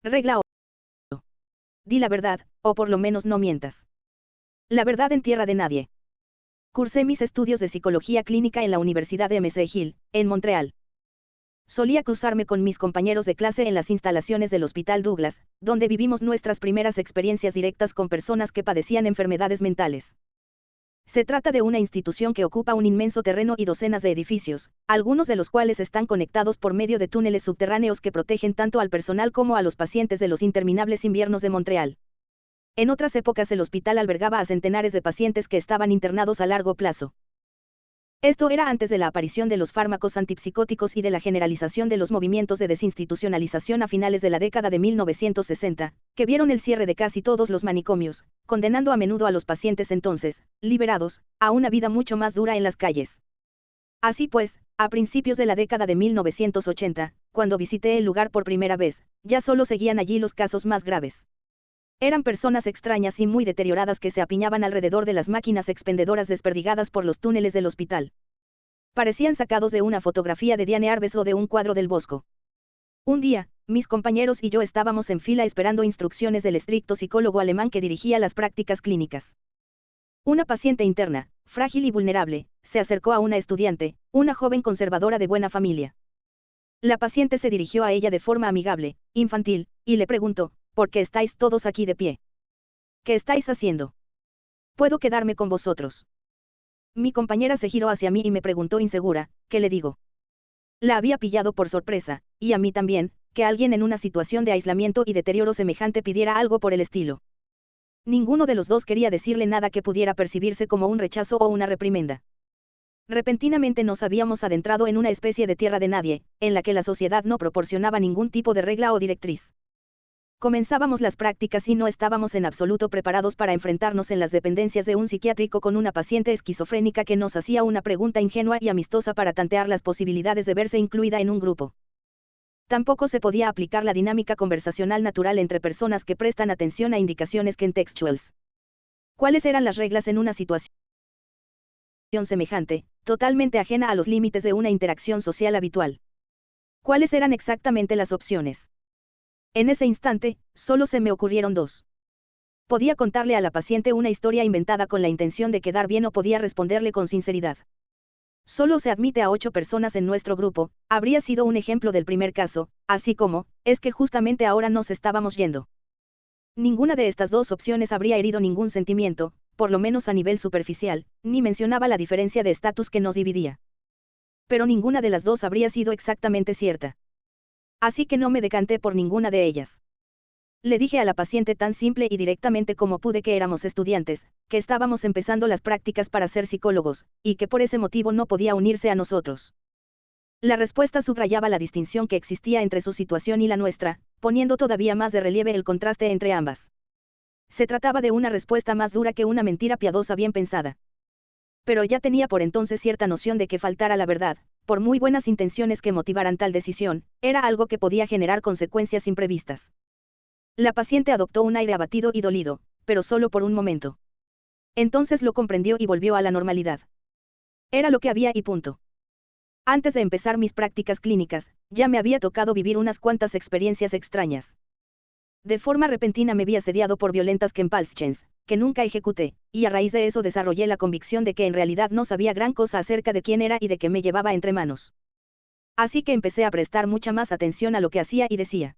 Regla 8. Di la verdad, o por lo menos no mientas. La verdad en tierra de nadie. Cursé mis estudios de psicología clínica en la Universidad de McGill, en Montreal. Solía cruzarme con mis compañeros de clase en las instalaciones del Hospital Douglas, donde vivimos nuestras primeras experiencias directas con personas que padecían enfermedades mentales. Se trata de una institución que ocupa un inmenso terreno y docenas de edificios, algunos de los cuales están conectados por medio de túneles subterráneos que protegen tanto al personal como a los pacientes de los interminables inviernos de Montreal. En otras épocas el hospital albergaba a centenares de pacientes que estaban internados a largo plazo. Esto era antes de la aparición de los fármacos antipsicóticos y de la generalización de los movimientos de desinstitucionalización a finales de la década de 1960, que vieron el cierre de casi todos los manicomios, condenando a menudo a los pacientes entonces, liberados, a una vida mucho más dura en las calles. Así pues, a principios de la década de 1980, cuando visité el lugar por primera vez, ya solo seguían allí los casos más graves. Eran personas extrañas y muy deterioradas que se apiñaban alrededor de las máquinas expendedoras desperdigadas por los túneles del hospital. Parecían sacados de una fotografía de Diane Arbus o de un cuadro del Bosco. Un día, mis compañeros y yo estábamos en fila esperando instrucciones del estricto psicólogo alemán que dirigía las prácticas clínicas. Una paciente interna, frágil y vulnerable, se acercó a una estudiante, una joven conservadora de buena familia. La paciente se dirigió a ella de forma amigable, infantil, y le preguntó: ¿por qué estáis todos aquí de pie? ¿Qué estáis haciendo? ¿Puedo quedarme con vosotros? Mi compañera se giró hacia mí y me preguntó insegura: ¿qué le digo? La había pillado por sorpresa, y a mí también, que alguien en una situación de aislamiento y deterioro semejante pidiera algo por el estilo. Ninguno de los dos quería decirle nada que pudiera percibirse como un rechazo o una reprimenda. Repentinamente nos habíamos adentrado en una especie de tierra de nadie, en la que la sociedad no proporcionaba ningún tipo de regla o directriz. Comenzábamos las prácticas y no estábamos en absoluto preparados para enfrentarnos en las dependencias de un psiquiátrico con una paciente esquizofrénica que nos hacía una pregunta ingenua y amistosa para tantear las posibilidades de verse incluida en un grupo. Tampoco se podía aplicar la dinámica conversacional natural entre personas que prestan atención a indicaciones contextuales. ¿Cuáles eran las reglas en una situación semejante, totalmente ajena a los límites de una interacción social habitual? ¿Cuáles eran exactamente las opciones? En ese instante, solo se me ocurrieron dos. Podía contarle a la paciente una historia inventada con la intención de quedar bien o podía responderle con sinceridad. Solo se admite a 8 personas en nuestro grupo, habría sido un ejemplo del primer caso, así como, es que justamente ahora nos estábamos yendo. Ninguna de estas dos opciones habría herido ningún sentimiento, por lo menos a nivel superficial, ni mencionaba la diferencia de estatus que nos dividía. Pero ninguna de las dos habría sido exactamente cierta. Así que no me decanté por ninguna de ellas. Le dije a la paciente tan simple y directamente como pude que éramos estudiantes, que estábamos empezando las prácticas para ser psicólogos, y que por ese motivo no podía unirse a nosotros. La respuesta subrayaba la distinción que existía entre su situación y la nuestra, poniendo todavía más de relieve el contraste entre ambas. Se trataba de una respuesta más dura que una mentira piadosa bien pensada. Pero ya tenía por entonces cierta noción de que faltar a la verdad, por muy buenas intenciones que motivaran tal decisión, era algo que podía generar consecuencias imprevistas. La paciente adoptó un aire abatido y dolido, pero solo por un momento. Entonces lo comprendió y volvió a la normalidad. Era lo que había y punto. Antes de empezar mis prácticas clínicas, ya me había tocado vivir unas cuantas experiencias extrañas. De forma repentina me vi asediado por violentas compulsions, que nunca ejecuté, y a raíz de eso desarrollé la convicción de que en realidad no sabía gran cosa acerca de quién era y de qué me llevaba entre manos. Así que empecé a prestar mucha más atención a lo que hacía y decía.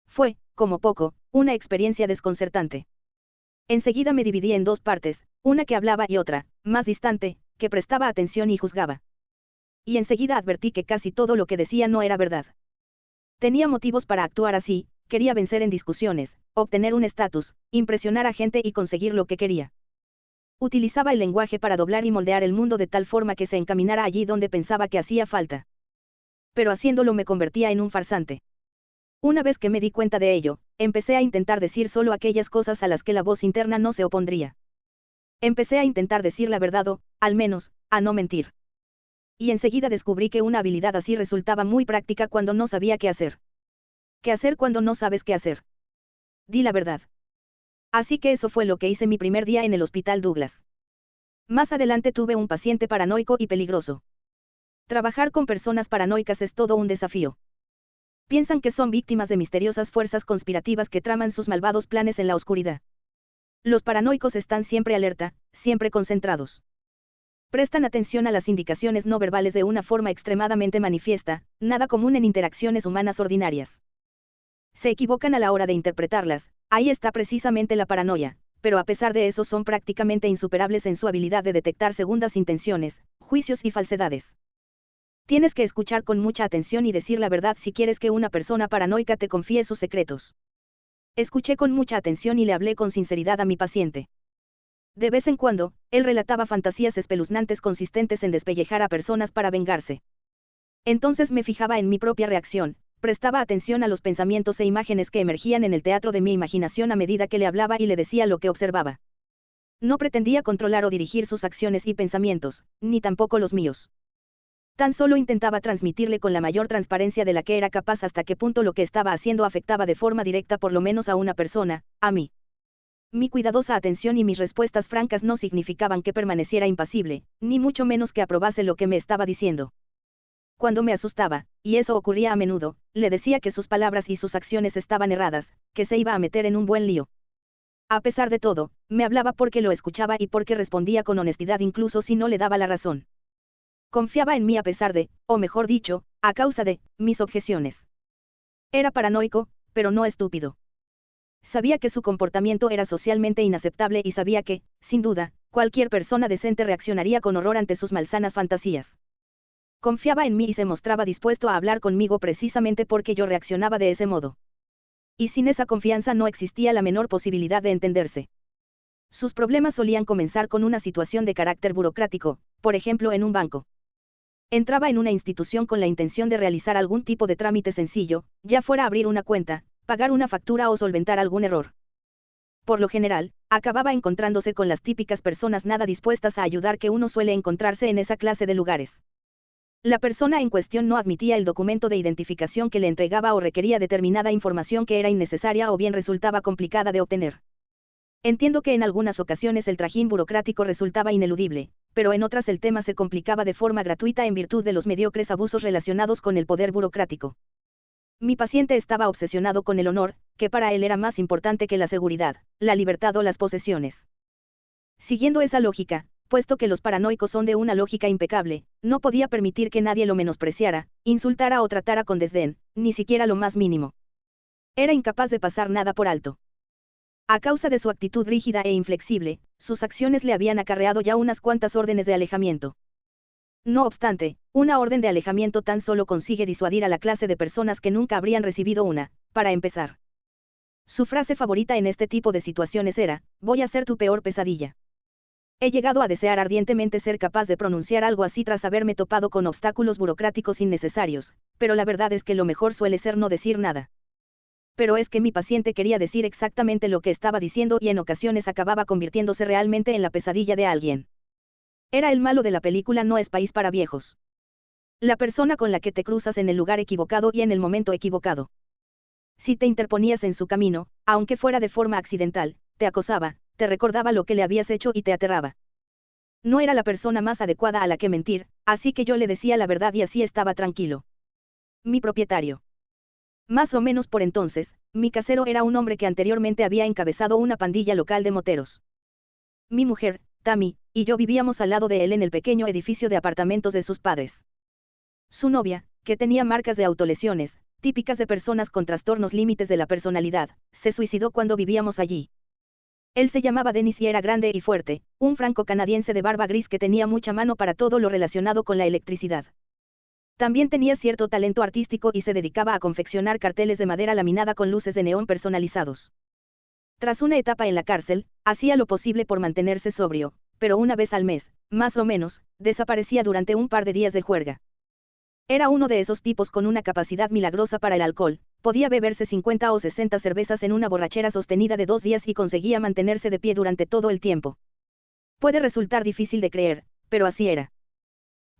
Fue, como poco, una experiencia desconcertante. Enseguida me dividí en dos partes, una que hablaba y otra, más distante, que prestaba atención y juzgaba. Y enseguida advertí que casi todo lo que decía no era verdad. Tenía motivos para actuar así. Quería vencer en discusiones, obtener un estatus, impresionar a gente y conseguir lo que quería. Utilizaba el lenguaje para doblar y moldear el mundo de tal forma que se encaminara allí donde pensaba que hacía falta. Pero haciéndolo me convertía en un farsante. Una vez que me di cuenta de ello, empecé a intentar decir solo aquellas cosas a las que la voz interna no se opondría. Empecé a intentar decir la verdad o, al menos, a no mentir. Y enseguida descubrí que una habilidad así resultaba muy práctica cuando no sabía qué hacer. ¿Qué hacer cuando no sabes qué hacer? Di la verdad. Así que eso fue lo que hice mi primer día en el Hospital Douglas. Más adelante tuve un paciente paranoico y peligroso. Trabajar con personas paranoicas es todo un desafío. Piensan que son víctimas de misteriosas fuerzas conspirativas que traman sus malvados planes en la oscuridad. Los paranoicos están siempre alerta, siempre concentrados. Prestan atención a las indicaciones no verbales de una forma extremadamente manifiesta, nada común en interacciones humanas ordinarias. Se equivocan a la hora de interpretarlas, ahí está precisamente la paranoia, pero a pesar de eso son prácticamente insuperables en su habilidad de detectar segundas intenciones, juicios y falsedades. Tienes que escuchar con mucha atención y decir la verdad si quieres que una persona paranoica te confíe sus secretos. Escuché con mucha atención y le hablé con sinceridad a mi paciente. De vez en cuando, él relataba fantasías espeluznantes consistentes en despellejar a personas para vengarse. Entonces me fijaba en mi propia reacción, prestaba atención a los pensamientos e imágenes que emergían en el teatro de mi imaginación a medida que le hablaba y le decía lo que observaba. No pretendía controlar o dirigir sus acciones y pensamientos, ni tampoco los míos. Tan solo intentaba transmitirle con la mayor transparencia de la que era capaz hasta qué punto lo que estaba haciendo afectaba de forma directa por lo menos a una persona, a mí. Mi cuidadosa atención y mis respuestas francas no significaban que permaneciera impasible, ni mucho menos que aprobase lo que me estaba diciendo. Cuando me asustaba, y eso ocurría a menudo, le decía que sus palabras y sus acciones estaban erradas, que se iba a meter en un buen lío. A pesar de todo, me hablaba porque lo escuchaba y porque respondía con honestidad incluso si no le daba la razón. Confiaba en mí a pesar de, o mejor dicho, a causa de, mis objeciones. Era paranoico, pero no estúpido. Sabía que su comportamiento era socialmente inaceptable y sabía que, sin duda, cualquier persona decente reaccionaría con horror ante sus malsanas fantasías. Confiaba en mí y se mostraba dispuesto a hablar conmigo precisamente porque yo reaccionaba de ese modo. Y sin esa confianza no existía la menor posibilidad de entenderse. Sus problemas solían comenzar con una situación de carácter burocrático, por ejemplo en un banco. Entraba en una institución con la intención de realizar algún tipo de trámite sencillo, ya fuera abrir una cuenta, pagar una factura o solventar algún error. Por lo general, acababa encontrándose con las típicas personas nada dispuestas a ayudar que uno suele encontrarse en esa clase de lugares. La persona en cuestión no admitía el documento de identificación que le entregaba o requería determinada información que era innecesaria o bien resultaba complicada de obtener. Entiendo que en algunas ocasiones el trajín burocrático resultaba ineludible, pero en otras el tema se complicaba de forma gratuita en virtud de los mediocres abusos relacionados con el poder burocrático. Mi paciente estaba obsesionado con el honor, que para él era más importante que la seguridad, la libertad o las posesiones. Siguiendo esa lógica, puesto que los paranoicos son de una lógica impecable, no podía permitir que nadie lo menospreciara, insultara o tratara con desdén, ni siquiera lo más mínimo. Era incapaz de pasar nada por alto. A causa de su actitud rígida e inflexible, sus acciones le habían acarreado ya unas cuantas órdenes de alejamiento. No obstante, una orden de alejamiento tan solo consigue disuadir a la clase de personas que nunca habrían recibido una, para empezar. Su frase favorita en este tipo de situaciones era, voy a ser tu peor pesadilla. He llegado a desear ardientemente ser capaz de pronunciar algo así tras haberme topado con obstáculos burocráticos innecesarios, pero la verdad es que lo mejor suele ser no decir nada. Pero es que mi paciente quería decir exactamente lo que estaba diciendo y en ocasiones acababa convirtiéndose realmente en la pesadilla de alguien. Era el malo de la película No es país para viejos. La persona con la que te cruzas en el lugar equivocado y en el momento equivocado. Si te interponías en su camino, aunque fuera de forma accidental, te acosaba, te recordaba lo que le habías hecho y te aterraba. No era la persona más adecuada a la que mentir, así que yo le decía la verdad y así estaba tranquilo. Mi propietario. Más o menos por entonces, mi casero era un hombre que anteriormente había encabezado una pandilla local de moteros. Mi mujer, Tammy, y yo vivíamos al lado de él en el pequeño edificio de apartamentos de sus padres. Su novia, que tenía marcas de autolesiones, típicas de personas con trastornos límites de la personalidad, se suicidó cuando vivíamos allí. Él se llamaba Dennis y era grande y fuerte, un franco-canadiense de barba gris que tenía mucha mano para todo lo relacionado con la electricidad. También tenía cierto talento artístico y se dedicaba a confeccionar carteles de madera laminada con luces de neón personalizados. Tras una etapa en la cárcel, hacía lo posible por mantenerse sobrio, pero una vez al mes, más o menos, desaparecía durante un par de días de juerga. Era uno de esos tipos con una capacidad milagrosa para el alcohol, podía beberse 50 o 60 cervezas en una borrachera sostenida de 2 días y conseguía mantenerse de pie durante todo el tiempo. Puede resultar difícil de creer, pero así era.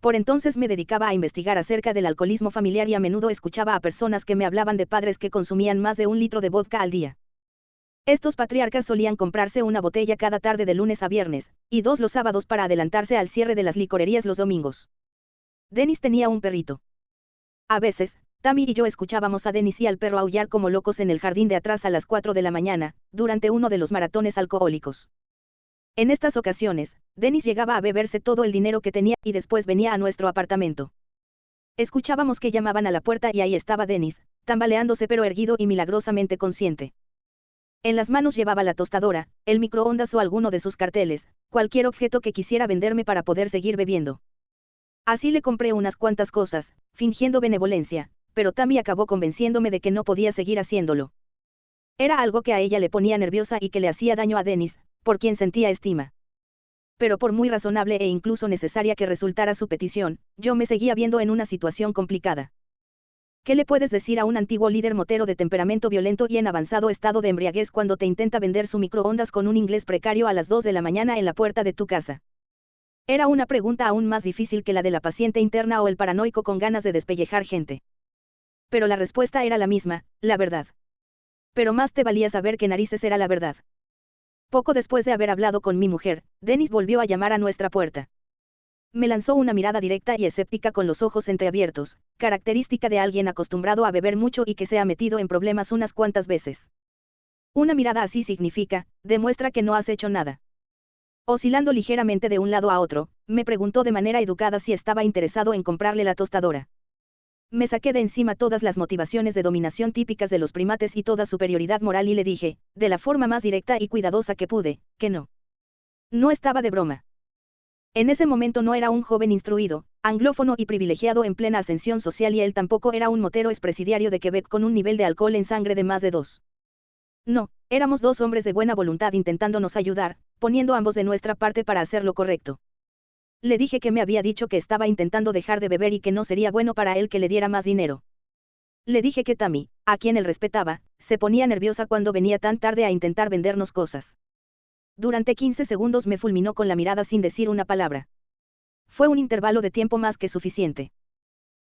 Por entonces me dedicaba a investigar acerca del alcoholismo familiar y a menudo escuchaba a personas que me hablaban de padres que consumían más de 1 litro de vodka al día. Estos patriarcas solían comprarse una botella cada tarde de lunes a viernes, y 2 los sábados para adelantarse al cierre de las licorerías los domingos. Dennis tenía un perrito. A veces, Tammy y yo escuchábamos a Dennis y al perro aullar como locos en el jardín de atrás a las 4 de la mañana, durante uno de los maratones alcohólicos. En estas ocasiones, Dennis llegaba a beberse todo el dinero que tenía y después venía a nuestro apartamento. Escuchábamos que llamaban a la puerta y ahí estaba Dennis, tambaleándose pero erguido y milagrosamente consciente. En las manos llevaba la tostadora, el microondas o alguno de sus carteles, cualquier objeto que quisiera venderme para poder seguir bebiendo. Así le compré unas cuantas cosas, fingiendo benevolencia, pero Tammy acabó convenciéndome de que no podía seguir haciéndolo. Era algo que a ella le ponía nerviosa y que le hacía daño a Dennis, por quien sentía estima. Pero por muy razonable e incluso necesaria que resultara su petición, yo me seguía viendo en una situación complicada. ¿Qué le puedes decir a un antiguo líder motero de temperamento violento y en avanzado estado de embriaguez cuando te intenta vender su microondas con un inglés precario a las 2 de la mañana en la puerta de tu casa? Era una pregunta aún más difícil que la de la paciente interna o el paranoico con ganas de despellejar gente. Pero la respuesta era la misma, la verdad. Pero más te valía saber qué narices era la verdad. Poco después de haber hablado con mi mujer, Dennis volvió a llamar a nuestra puerta. Me lanzó una mirada directa y escéptica con los ojos entreabiertos, característica de alguien acostumbrado a beber mucho y que se ha metido en problemas unas cuantas veces. Una mirada así significa, demuestra que no has hecho nada. Oscilando ligeramente de un lado a otro, me preguntó de manera educada si estaba interesado en comprarle la tostadora. Me saqué de encima todas las motivaciones de dominación típicas de los primates y toda superioridad moral y le dije, de la forma más directa y cuidadosa que pude, que no. No estaba de broma. En ese momento no era un joven instruido, anglófono y privilegiado en plena ascensión social y él tampoco era un motero expresidiario de Quebec con un nivel de alcohol en sangre de más de 2. No, éramos dos hombres de buena voluntad intentándonos ayudar, poniendo ambos de nuestra parte para hacer lo correcto. Le dije que me había dicho que estaba intentando dejar de beber y que no sería bueno para él que le diera más dinero. Le dije que Tammy, a quien él respetaba, se ponía nerviosa cuando venía tan tarde a intentar vendernos cosas. Durante 15 segundos me fulminó con la mirada sin decir una palabra. Fue un intervalo de tiempo más que suficiente.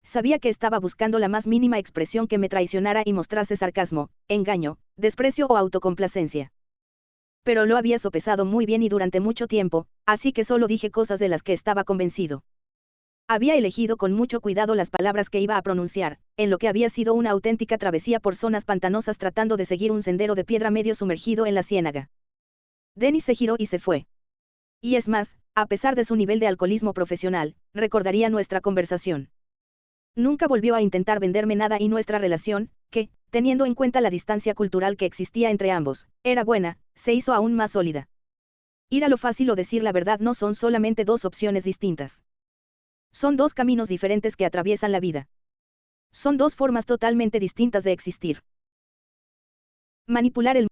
Sabía que estaba buscando la más mínima expresión que me traicionara y mostrase sarcasmo, engaño, desprecio o autocomplacencia. Pero lo había sopesado muy bien y durante mucho tiempo, así que solo dije cosas de las que estaba convencido. Había elegido con mucho cuidado las palabras que iba a pronunciar, en lo que había sido una auténtica travesía por zonas pantanosas tratando de seguir un sendero de piedra medio sumergido en la ciénaga. Dennis se giró y se fue. Y es más, a pesar de su nivel de alcoholismo profesional, recordaría nuestra conversación. Nunca volvió a intentar venderme nada y nuestra relación, que, teniendo en cuenta la distancia cultural que existía entre ambos, era buena, se hizo aún más sólida. Ir a lo fácil o decir la verdad no son solamente dos opciones distintas. Son dos caminos diferentes que atraviesan la vida. Son dos formas totalmente distintas de existir. Manipular el